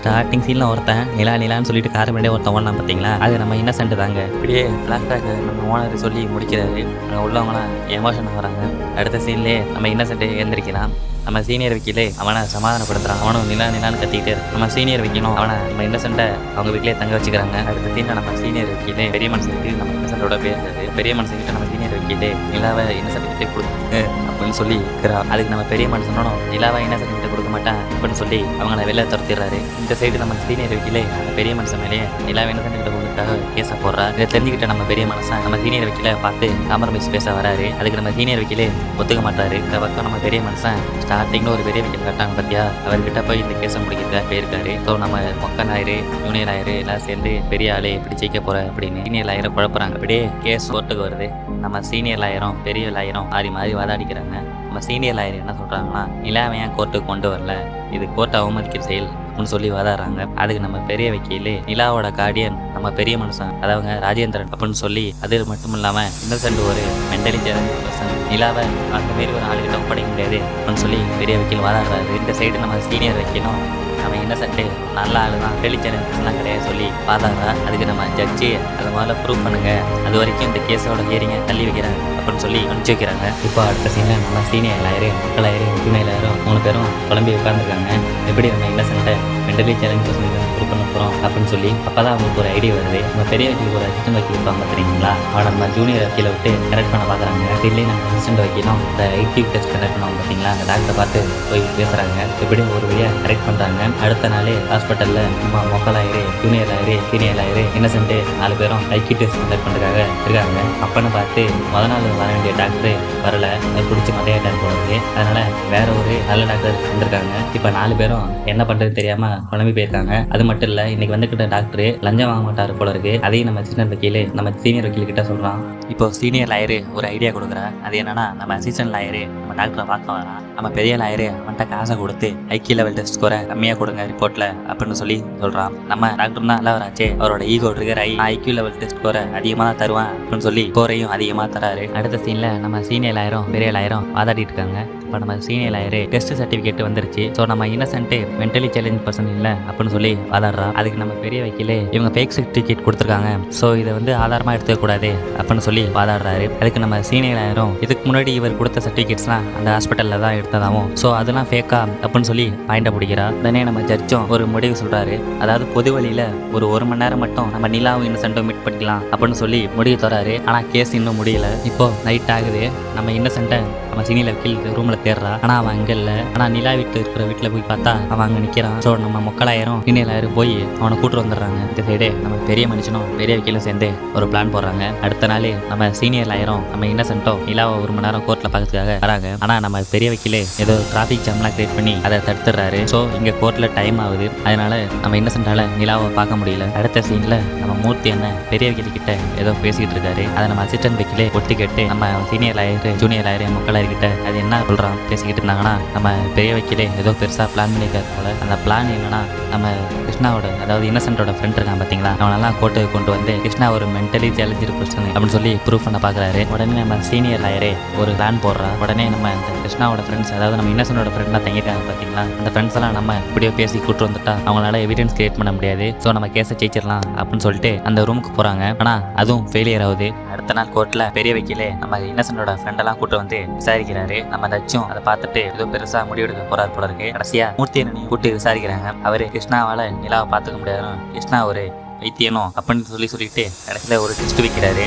ஸ்டார்டிங் சீனில் ஒருத்தன் நிலான்னு சொல்லிட்டு கார் முன்னாடியே ஒருத்தன் ஓடலாம் பார்த்தீங்களா, அது நம்ம இன்னசென்ட் தாங்க. இப்படியே ஃப்ளாஷ்பேக் நம்ம ஓனர் சொல்லி முடிக்கிறாரு. அங்கே உள்ளவங்களாம் எமோஷன் ஆகிறாங்க. அடுத்த சீன்லேயே நம்ம இன்னசென்ட் எழுந்திரிக்கலாம். நம்ம சீனியர் வக்கீலே அவனை சமாதானப்படுத்துறான். அவனும் நிலான்னு கத்திக்கிட்டே இருக்கு. நம்ம சீனியர் வைக்கணும் அவனை நம்ம இன்னசென்ட்டை அவங்க வீட்டிலே தங்க வச்சுக்கிறாங்க. அடுத்த சீனில் நம்ம சீனியர் வக்கீலே பெரிய மனுஷனுக்கு நம்ம இன்னசென்ட்டோட பேசுறது. பெரிய மனுஷன்கிட்ட நம்ம சீனியர் வக்கீலே நிலாவை இன்னசென்ட் கிட்டே கொடுத்து அப்படின்னு சொல்லி இருக்கிறான். அதுக்கு நம்ம பெரிய மனுஷனும் நிலாவை இன்னசென்ட் கிட்ட கொடுக்க மாட்டேன் அப்படின்னு சொல்லி அவங்கள வெளில துரத்திடுறாரு. இந்த சைடு நம்ம சீனியர் வக்கீலே அந்த பெரிய மனுஷன் மேலேயே நிலாவை இன்னசென்ட் கிட்ட கொடுக்கறதுக்காக கேஸை போடுறா. இதை தெரிஞ்சுக்கிட்ட நம்ம பெரிய மனுஷன் நம்ம சீனியர் வக்கீலை பார்த்து காம்ப்ரமைஸ் பேச வராரு. அதுக்கு நம்ம சீனியர் வக்கீலே ஒத்துக்க மாட்டாரு. இந்த பக்கம் நம்ம பெரிய மனுஷன் ஸ்டார்டிங்கில் ஒரு பெரிய வக்கீல் கட்டாங்க பார்த்தியா, அவர்கிட்ட போய் இந்த கேஸை முடிக்கிறதா போயிருக்காரு. ஸோ நம்ம மொக்க லாயரு ஜூனியர் லாயரு எல்லாம் சேர்ந்து பெரிய ஆளே எப்படி ஜெயிக்க போகிற அப்படின்னு சீனியர் லாயரை குழப்பறாங்க. அப்படியே கேஸ் கோர்ட்டுக்கு வருது. நம்ம சீனியர் லாயரும் பெரிய லாயரும் மாறி வாதாடிக்கிறாங்க. நம்ம சீனியர் லாயர் என்ன சொல்கிறாங்கன்னா, நிலாவை ஏன் கோர்ட்டுக்கு கொண்டு வரல, இது கோர்ட்டை அவமதிக்கிற செயல் அப்படின்னு சொல்லி வாதாடுறாங்க. அதுக்கு நம்ம பெரிய வக்கீல் நிலாவோட கார்டியன் நம்ம பெரிய மனுஷன் அதாவது ராஜேந்திரன் அப்படின்னு சொல்லி, அது மட்டும் இல்லாமல் இன்னசென்ட் ஒரு மென்டலி சேலஞ்ச் பர்சன், நிலாவை அந்த மாரி ஒரு ஆளுகிட்ட ஒப்படைக்க முடியாது அப்படின்னு சொல்லி பெரிய வக்கீல் வாதாடுறாரு. இந்த சைடு நம்ம சீனியர் வைக்கணும் நம்ம இன்னசென்ட் நல்ல ஆளு தான், மென்டலி சேலஞ்சஸ்லாம் கிடையாது சொல்லி வாதாடுறா. அதுக்கு நம்ம ஜட்ஜி அதை முதல்ல ப்ரூவ் பண்ணுங்க, அது வரைக்கும் இந்த கேஸோட ஹியரிங்கை தள்ளி வைக்கிறேன் அப்படின்னு சொல்லி அனுப்பிச்சு வைக்கிறாங்க. இப்போ அடுத்த சீனில் நம்ம சீனியர் லாயரு மக்கள் லாயரு ஜூனியர் லாயரும் 3 பேரும் குழம்பி உட்காந்துருக்காங்க. எப்படி நம்ம இன்னசென்ட்டை மென்டலி சேலஞ்ச் ப்ரூவ் பண்ண போகிறோம் அப்படின்னு சொல்லி. அப்போ தான் அவங்களுக்கு ஒரு ஐடியா வருது. நம்ம பெரிய வக்கீல் ஒரு அசிஸ்டன்ட் வக்கீல் இருப்பாங்க தெரியுங்களா, அவனை நம்ம ஜூனியர் வக்கீலை விட்டு கரெக்ட் பண்ண பார்க்குறாங்க. இல்லையே நம்ம அசிஸ்டன்ட் வக்கீலும் இந்த ஐடி டெஸ்ட் கரெக்ட் பண்ணுவாங்க பார்த்தீங்களா, அந்த டாக்டரை பார்த்து போய் பேசுகிறாங்க. எப்படி ஒரு வழியாக கரெக்ட் பண்ணுறாங்க. அடுத்த நாளே ஹாஸ்பிட்டலில் நம்ம மொக்க lawyer junior lawyer senior lawyer Innocent 4 பேரும் ஐடி டெஸ்ட் கண்டக்ட் பண்ணுறதுக்காக இருக்காங்க. அப்பன்னு பார்த்து முதல் நாள் வர வேண்டிய டாக்டரு வரல, அது பிடிச்சி மட்டையாட்டார் போகிறது. அதனால வேற ஒரு நல்ல டாக்டர் வந்திருக்காங்க. இப்போ 4 பேரும் என்ன பண்ணுறது தெரியாமல் குழம்பி போயிருக்காங்க. அது மட்டும் இல்லை, இன்னைக்கு வந்துக்கிட்ட டாக்டரு லஞ்சம் வாங்க மாட்டார் போல இருக்கு. அதையும் நம்ம அசிஸ்டன்ட் வக்கீல் நம்ம சீனியர் வக்கீல் கிட்ட சொல்கிறான். இப்போ சீனியர் லாயரு ஒரு ஐடியா கொடுக்குறா. அது என்னன்னா, நம்ம அசிஸ்டன்ட் லாயரு நம்ம டாக்டரை பார்க்க வரான். நம்ம பெரிய லாயரு அவன்கிட்ட காசை கொடுத்து ஐக்கிய லெவல் டெஸ்ட் ஸ்கோரை கம்மியாக கொடுங்க ரிப்போர்ட்ல அப்படின்னு சொல்லி சொல்கிறான். நம்ம டாக்டர் தான் நல்லவராச்சே, அவரோட ஈகோ ட்ரிகர் ஆகி ஐக்கிய லெவல் டெஸ்ட் ஸ்கோரை அதிகமாக தான் தருவேன் அப்படின்னு சொல்லி ஸ்கோரையும் அதிகமாக தராரு. அடுத்த சீனில் நம்ம சீனியர் லாயரும் பெரிய லாயரும் வாதாடிட்டு இருக்காங்க. இப்போ நம்ம சீனியர் லாயரு டெஸ்ட் சர்டிஃபிகேட் வந்துருச்சு. ஸோ நம்ம இன்னசென்ட் மென்டலி சேலஞ்ச் பர்சன் இல்லை அப்படின்னு சொல்லி வாதாடுறா. அதுக்கு நம்ம பெரிய வக்கீல் இவங்க ஃபேக் சர்டிஃபிகேட் கொடுத்துருக்காங்க, ஸோ இதை வந்து ஆதாரமாக எடுத்துக்கூடாது அப்படின்னு சொல்லி வாதாடுறாரு. அதுக்கு நம்ம சீனியர் லாயரும் இதுக்கு முன்னாடி இவர் கொடுத்த சர்டிஃபிகேட்ஸ்லாம் அந்த ஹாஸ்பிட்டலில் தான் எடுத்ததாகவும், ஸோ அதெல்லாம் ஃபேக்கா அப்படின்னு சொல்லி பாயிண்ட பிடிக்கிறா. உடனே நம்ம ஜட்ஜும் ஒரு முடிவு சொல்கிறாரு. அதாவது பொது வழியில் ஒரு மணி நேரம் மட்டும் நம்ம நிலாவும் இன்னசென்ட்டும் மீட் பண்ணிக்கலாம் அப்படின்னு சொல்லி முடிவு தராரு. ஆனால் கேஸ் இன்னும் முடியல. இப்போ நைட் ஆகுது. நம்ம இன்னசென்ட்டை நம்ம சீனியர் வக்கீல் ரூமில் தேடுறா. ஆனால் அவன் அங்கே இல்லை. ஆனால் நிலா வீட்டில் இருக்கிற வீட்டில் போய் பார்த்தா அவன் அங்கே நிற்கிறான். ஸோ நம்ம மக்களாயிரம் சீனியர் லாயரும் போய் அவனை கூட்டு வந்துடுறாங்க. இந்த சைடே நம்ம பெரிய மனுஷனும் பெரிய வக்கீலும் சேர்ந்து ஒரு பிளான் போடுறாங்க. அடுத்த நாள் நம்ம சீனியர் லாயரும் நம்ம இன்னசென்ட்டும் நிலாவை 1 மணி நேரம் கோர்ட்டில் பார்க்கறதுக்காக வராங்க. ஆனால் நம்ம பெரிய வக்கீலே ஏதோ டிராஃபிக் ஜாம்லாம் கிரியேட் பண்ணி அதை தடுத்துடுறாரு. ஸோ இங்கே கோர்ட்டில் டைம் ஆகுது. அதனால நம்ம இன்னசென்ட்டால நிலாவை பார்க்க முடியல. அடுத்த சீனில் நம்ம மூர்த்தி என்ன பெரிய வக்கீல் கிட்ட ஏதோ பேசிக்கிட்டு இருக்காரு. அதை நம்ம அசிஸ்டன்ட் வக்கீலே ஒட்டி கேட்டு நம்ம சீனியர் லாயரு ஜூனியர் லாயரு மக்களாயிரம் சீனியர் கிட்ட அது என்ன சொல்கிறான் பேசிக்கிட்டு இருந்தாங்கன்னா, நம்ம பெரிய வைக்கலே ஏதோ பெருசாக பிளான் பண்ணியிருக்காரு போல. அந்த பிளான் என்னன்னா, நம்ம கிருஷ்ணாவோட அதாவது இன்னசென்ட்டோட ஃப்ரெண்ட் இருக்கான் பார்த்தீங்களா, அவனெல்லாம் கோர்ட்டுக்கு கொண்டு வந்து கிருஷ்ணா ஒரு மென்டலி சேலஞ்சு பர்சன் அப்படின்னு சொல்லி ப்ரூவ் பண்ண பார்க்குறாரு. உடனே நம்ம சீனியர் லாயரே ஒரு பிளான் போடுறா. உடனே நம்ம இந்த கிருஷ்ணாவோட ஃப்ரெண்ட்ஸ் அதாவது நம்ம இன்னசென்ட்டோட ஃப்ரெண்ட்லாம் தங்கியிருக்காங்க பார்த்தீங்களா, அந்த ஃப்ரெண்ட்ஸ் எல்லாம் நம்ம இப்படியோ பேசி கூட்டு வந்துட்டா அவங்களால எவிடன்ஸ் கிரியேட் பண்ண முடியாது. ஸோ நம்ம கேஸை ஜெயிச்சிடலாம் அப்படின்னு சொல்லிட்டு அந்த ரூமுக்கு போகிறாங்க. ஆனால் அதுவும் ஃபெயிலியர் ஆகுது. அடுத்த நாள் கோர்ட்டில் பெரிய வைக்கலே நம்ம இன்னசென்ட்டோட ஃப்ரெண்டெல்லாம் கூட்டு வந்து விசாரிக்கிறாரு. நம்ம தச்சும் அதை பார்த்துட்டு ஏதோ பெருசாக முடிவெடுக்க போறாரு போல இருக்கு. கடைசியா மூர்த்தியனையும் கூட்டு விசாரிக்கிறாங்க. அவரு கிருஷ்ணாவால நிலாவை பார்த்துக்க முடியாது, கிருஷ்ணா ஒரு வைத்தியனும் அப்படின்னு சொல்லிட்டு கடைசியில் ஒரு டெஸ்ட் வைக்கிறாரு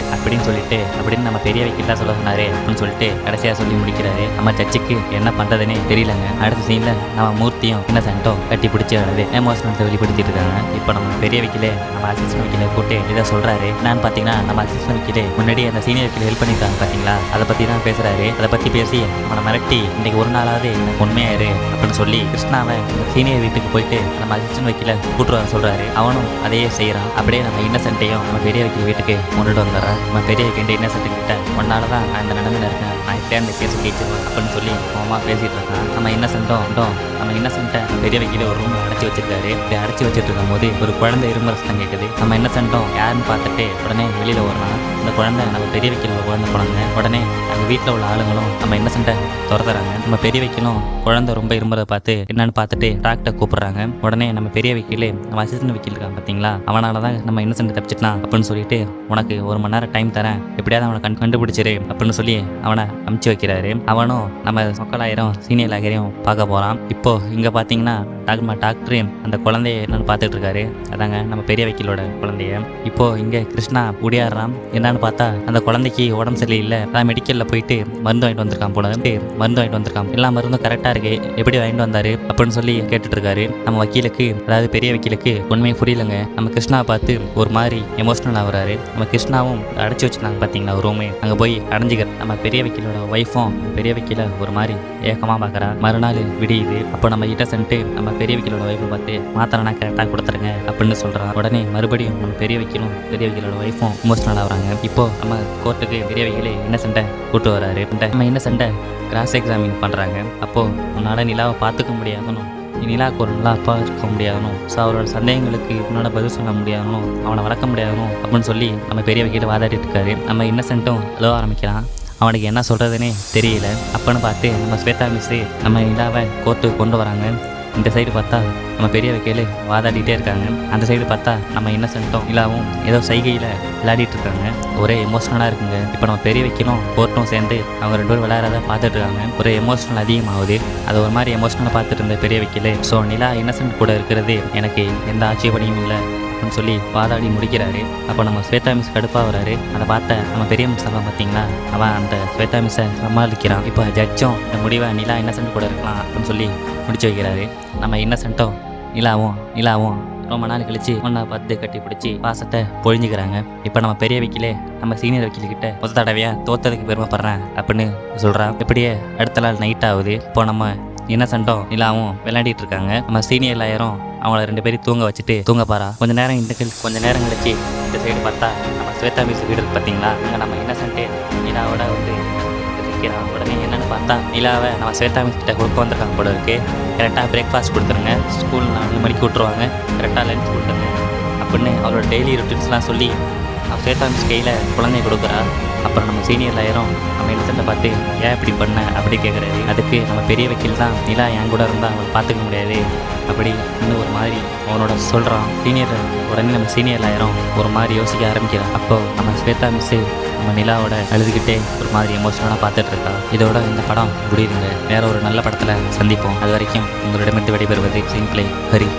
அப்படின்னு நம்ம பெரிய வைக்கலாம் சொல்ல சொன்னாரு அப்படின்னு சொல்லிட்டு கடைசியாக சொல்லி முடிக்கிறாரு. நம்ம ஜட்ஜுக்கு என்ன பண்ணுறதுன்னே தெரியலங்க. அடுத்த சீனில் நம்ம மூர்த்தியும் இன்னசென்ட்டும் கட்டி பிடிச்சி வருது எமோஷனல்ஸை வெளிப்படுத்திட்டு இருக்காங்க. இப்போ நம்ம பெரிய வைக்கலே நம்ம அசிஸ்டன்ட் வைக்கல கூட்டு இதை சொல்கிறாரு. என்னன்னு பார்த்தீங்கன்னா, நம்ம அசிஸ்டன்ட் வைக்கலே முன்னாடி அந்த சீனியர் வைக்கல ஹெல்ப் பண்ணியிருக்காங்க பார்த்தீங்களா, அதை பற்றி தான் பேசுகிறாரு. அதை பற்றி பேசி அவனை மிரட்டி இன்னைக்கு ஒரு நாளாவது எனக்கு உண்மையாயிரு அப்படின்னு சொல்லி கிருஷ்ணாவை சீனியர் வீட்டுக்கு போயிட்டு நம்ம அசிஸ்டன்ட் வைக்கல கூட்டு வர சொல்கிறாரு. அவனும் அதையே செய்கிறான். அப்படியே நம்ம இன்னசென்ட்டையும் நம்ம பெரிய வைக்கிற வீட்டுக்கு கொண்டுட்டு வந்துடுறேன். நம்ம பெரிய வைக்கின்ற இன்னசென்ட் கிட்ட ஒன்னால தான் நான் இந்த நிலைமையில இருக்கேன், நான் இப்படியே அந்த கேஸ் கேட்சிருவேன் அப்படின்னு சொல்லி அம்மா பேசிட்டு இருக்கான். நம்ம இன்னசென்ட்டை பெரிய வைக்கிற ஒரு ரூம் அடைச்சி வச்சிருக்காரு. இப்படி அடைச்சி வச்சுட்டு இருக்கும் போது ஒரு குழந்தை இரும்பு ரசம் கேட்குது. நம்ம இன்னசென்ட்டும் யாருன்னு பார்த்துட்டு உடனே வெளியில ஓடுறான். இந்த குழந்தை நம்ம பெரிய வைக்கிற குழந்தை போனாங்க. உடனே அந்த வீட்டில் உள்ள ஆளுங்களும் நம்ம இன்னசென்ட்டை துரத்துறாங்க. நம்ம பெரிய வைக்கலும் குழந்தை ரொம்ப இரும்புறதை பார்த்து என்னன்னு பார்த்துட்டு டாக்டரை கூப்பிடுறாங்க. உடனே நம்ம பெரிய வைக்கலே நம்ம அசிஸ்டன்ட் வைக்கல் இருக்கான் பார்த்தீங்களா, அவனால தான் நம்ம இன்னசென்ட் தப்பிச்சிட்டான் அப்படின்னு சொல்லிட்டு உனக்கு 1 மணி நேரம் டைம் தரேன், எப்படியாவது அவனை கண்டுபிடிச்சிரு அப்படின்னு சொல்லி அவனை அமுச்சு வைக்கிறாரு. அவனும் நம்ம மக்களாயிரம் சீனியர் லாயரையும் பார்க்க போகிறான். இப்போ இங்கே பார்த்தீங்கன்னா டாக்டர் அந்த குழந்தைய என்னன்னு பார்த்துட்டு இருக்காரு. அதாங்க நம்ம பெரிய வைக்கலோட குழந்தைய. இப்போ இங்கே கிருஷ்ணா குடியாடுறான். என்னன்னு பார்த்தா அந்த குழந்தைக்கு உடம்பு சரியில்லை, அதான் மெடிக்கலில் போயிட்டு மருந்து வாங்கிட்டு வந்திருக்கான் போல. மருந்து வாங்கிட்டு வந்திருக்கான், எல்லா மருந்தும் கரெக்டாக இருக்கு, எப்படி வாங்கிட்டு வந்தாரு அப்படின்னு சொல்லி கேட்டுட்டு இருக்காரு. நம்ம வக்கீலுக்கு அதாவது பெரிய வக்கீலுக்கு உண்மையை புரியலங்க. நம்ம கிருஷ்ணாவை பார்த்து ஒரு மாதிரி எமோஷனல் ஆகுறாரு. நம்ம கிருஷ்ணாவும் அடைச்சி வச்சிருந்தாங்க பார்த்தீங்களா ஒரு ரூமே, அங்கே போய் அடைஞ்சிக்கிற நம்ம பெரிய வக்கீலோட ஒய்ஃபும் பெரிய வக்கீல ஒரு மாதிரி ஏக்கமாக பார்க்குறா. மறுநாள் விடியுது. அப்போ நம்ம இன்னசென்ட் நம்ம பெரிய வக்கீலோட ஒய்ஃபை பார்த்து மாத்திரை நான் கரெக்டாக கொடுத்துருங்க அப்படின்னு சொல்கிறான். உடனே மறுபடியும் நம்ம பெரிய வக்கீலோட ஒய்ஃபும் எமோஷனல் ஆகுறாங்க. இப்போ நம்ம கோர்ட்டுக்கு பெரிய வக்கீலே இன்னசென்ட்டை கூட்டு வராரு. நம்ம இன்னசென்ட்டை கிராஸ் எக்ஸாமின் பண்ணுறாங்க. அப்போது உன்னால் நிலாவை பார்த்துக்க முடியாதுன்னு, நிலாவுக்கு ஒரு நல்லா அப்பா இருக்க முடியாதனும், ஸோ அவரோட சந்தேகங்களுக்கு உன்னோட பதில் சொல்ல முடியாதனும், அவனை வளர்க்க முடியாதனும் அப்படின்னு சொல்லி நம்ம பெரிய வக்கீல வாதாடிட்டு இருக்காரு. நம்ம இன்னசென்ட்டும் அழுவ ஆரம்பிக்கிறான். அவனுக்கு என்ன சொல்கிறதுனே தெரியல. அப்போன்னு பார்த்து நம்ம ஸ்வேதா மிஸ்ஸு நம்ம நிலாவை கோர்ட்டுக்கு கொண்டு வராங்க. இந்த சைடு பார்த்தா நம்ம பெரிய வக்கீல் வாதாடிட்டே இருக்காங்க. அந்த சைடு பார்த்தா நம்ம இன்னசென்ட்டும் நிலாவும் ஏதோ சைகையில் விளையாடிட்டு இருக்காங்க. ஒரே எமோஷனலாக இருக்குங்க. இப்போ நம்ம பெரிய வக்கீலும் கோர்ட்டும் சேர்ந்து அவங்க 2 பேரும் விளையாடுறத பார்த்துட்டு இருக்காங்க. ஒரு எமோஷனல் அதிகமாகுது. அது ஒரு மாதிரி எமோஷனலாக பார்த்துட்டு இருந்த பெரிய வக்கீல், ஸோ நிலா இன்னசென்ட் கூட இருக்கிறது எனக்கு எந்த ஆட்சேபனையும் இல்லை அப்படின்னு சொல்லி வாதாடி முடிக்கிறாரு. அப்போ நம்ம ஸ்வேதா மிஸ் கடுப்பாக வராரு. அதை பார்த்த நம்ம பெரிய மிஸ் அவன் பார்த்தீங்களா, அவன் அந்த ஸ்வேதா மிஸ்ஸை சமாளிக்கிறான். இப்போ ஜட்ஜும் இந்த முடிவை நிலா இன்னசென்ட் கூட இருக்கலாம் அப்படின்னு சொல்லி முடிச்சு வைக்கிறாரு. நம்ம இன்னசென்ட்டும் நிலாவும் ரொம்ப நாள் கழிச்சு ஒன்றா பார்த்து கட்டி பிடிச்சி பாசத்தை பொழிஞ்சுக்கிறாங்க. இப்போ நம்ம பெரிய வக்கீலே நம்ம சீனியர் வக்கீல்கிட்ட மொத்த தடவையாக தோத்ததுக்கு பெருமைப்படுறேன் அப்படின்னு சொல்கிறான். இப்படியே அடுத்த நாள் நைட் ஆகுது. இப்போ நம்ம இன்னசென்ட்டும் நிலாவும் விளையாடிட்டு இருக்காங்க. நம்ம சீனியர் லாயரும் அவங்கள 2 பேரும் தூங்க வச்சுட்டு தூங்க பாரா. கொஞ்ச நேரம் கழிச்சு இந்த சைடு பார்த்தா நம்ம ஸ்வேதா மிஸ் வீடு இருக்கு பார்த்தீங்களா, அங்கே நம்ம இன்னசென்ட்டு நிலாவோட வந்து இருக்கிறான். உடனே என்னென்னு பார்த்தா நிலாவை நம்ம ஸ்வேதா மிஸ் கிட்ட கொடுக்க வந்திருக்காங்க போல இருக்கு. கரெக்டாக பிரேக்ஃபாஸ்ட் கொடுத்துருங்க, ஸ்கூல் 4 மணிக்கு விட்டுருவாங்க, கரெக்டாக லஞ்ச் கொடுத்துருங்க அப்படின்னு அவரோட டெய்லி ரொட்டீன்ஸ்லாம் சொல்லி ஸ்வேதா மிஸ் கையில் குழந்தைய கொடுக்குறா. அப்புறம் நம்ம சீனியர் லாயரும் நம்ம இன்னசென்ட்டை பார்த்து ஏன் இப்படி பண்ண அப்படி கேட்குறாரு. அதுக்கு நம்ம பெரிய வக்கீல் தான் நிலா என் கூட இருந்தால் அவனை பார்த்துக்க முடியாது அப்படி இன்னும் ஒரு மாதிரி அவனோட சொல்கிறான். சீனியர் உடனே நம்ம சீனியர் லாயரும் ஒரு மாதிரி யோசிக்க ஆரம்பிக்கிறான். அப்போது நம்ம ஸ்வேதா மிஸ்ஸு நம்ம நிலாவோட அழுதுகிட்டே ஒரு மாதிரி எமோஷனலாக பார்த்துட்டு இருக்கா. இதோட இந்த படம் முடியுதுங்க. வேற ஒரு நல்ல படத்தில் சந்திப்போம். அது வரைக்கும் உங்களிடமிருந்து விடைபெறுவது சிம்பிளை ஹரி.